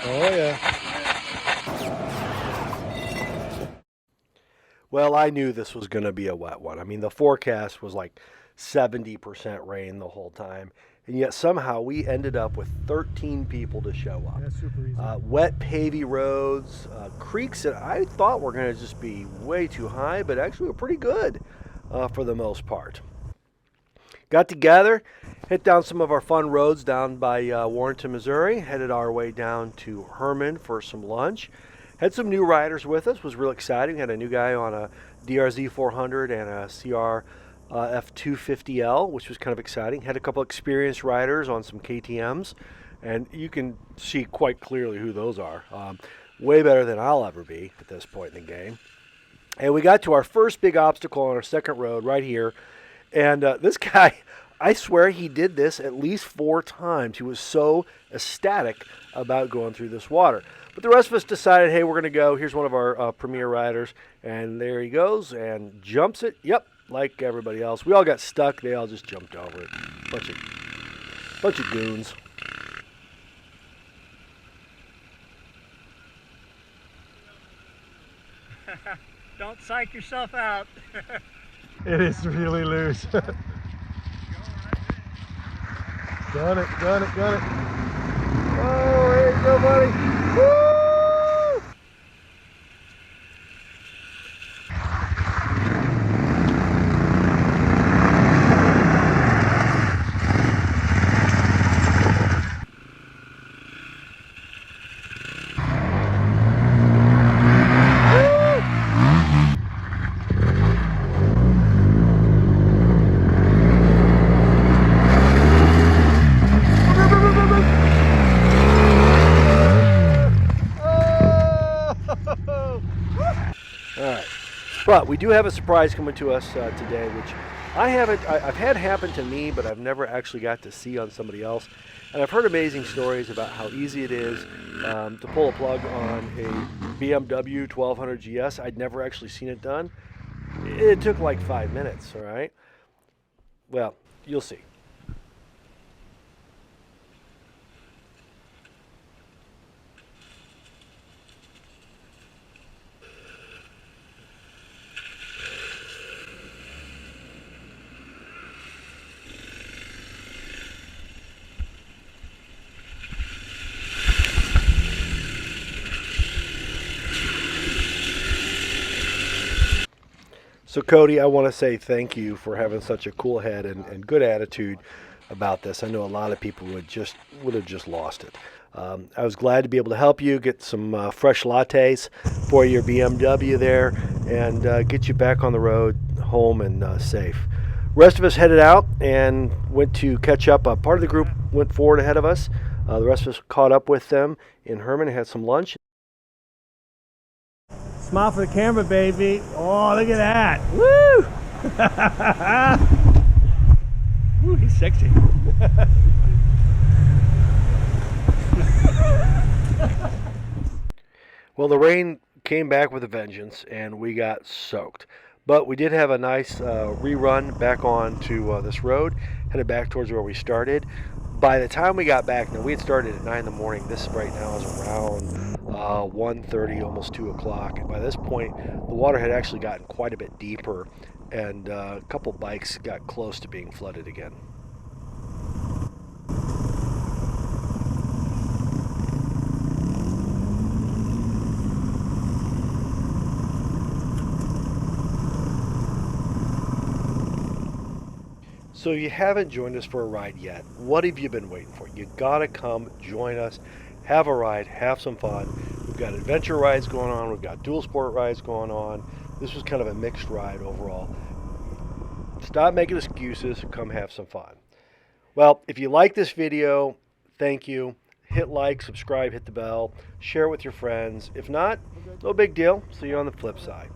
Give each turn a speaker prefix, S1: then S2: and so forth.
S1: Oh, yeah. Well, I knew this was going to be a wet one. I mean, the forecast was like 70% rain the whole time. And yet somehow we ended up with 13 people to show up.
S2: That's super easy.
S1: Wet, pavy roads, creeks that I thought were going to just be way too high, but actually were pretty good for the most part. Got together, hit down some of our fun roads down by Warrenton, Missouri, headed our way down to Herman for some lunch. Had some new riders with us, was real exciting. Had a new guy on a DRZ 400 and a CR F250L, which was kind of exciting. Had a couple experienced riders on some KTMs, and you can see quite clearly who those are. Way better than I'll ever be at this point in the game. And we got to our first big obstacle on our second road right here. And this guy, I swear he did this at least 4 times. He was so ecstatic about going through this water. But the rest of us decided, hey, we're going to go. Here's one of our premier riders. And there he goes and jumps it. Yep, like everybody else. We all got stuck. They all just jumped over it. Bunch of goons.
S3: Don't psych yourself out.
S2: It is really loose. Got it. Oh, there you go, buddy. Woo!
S1: But we do have a surprise coming to us today, which I've had happen to me, but I've never actually got to see on somebody else. And I've heard amazing stories about how easy it is to pull a plug on a BMW 1200GS. I'd never actually seen it done. It took like 5 minutes, all right? Well, you'll see. So Cody, I want to say thank you for having such a cool head and good attitude about this. I know a lot of people would have just lost it. I was glad to be able to help you get some fresh lattes for your BMW there and get you back on the road home and safe. Rest of us headed out and went to catch up. Part of the group went forward ahead of us. The rest of us caught up with them in Herman and had some lunch.
S3: Smile for the camera, baby. Oh, look at that. Woo! Woo, he's sexy.
S1: Well, the rain came back with a vengeance, and we got soaked. But we did have a nice rerun back onto this road, headed back towards where we started. By the time we got back, now we had started at 9 in the morning. This right now is around 1:30, almost 2 o'clock. And by this point, the water had actually gotten quite a bit deeper, and a couple bikes got close to being flooded again. So if you haven't joined us for a ride yet, what have you been waiting for? You gotta come join us, have a ride, have some fun. We've got adventure rides going on, we've got dual sport rides going on. This was kind of a mixed ride overall. Stop making excuses, come have some fun. Well, if you like this video, thank you. Hit like, subscribe, hit the bell, share it with your friends. If not, no big deal. See you on the flip side.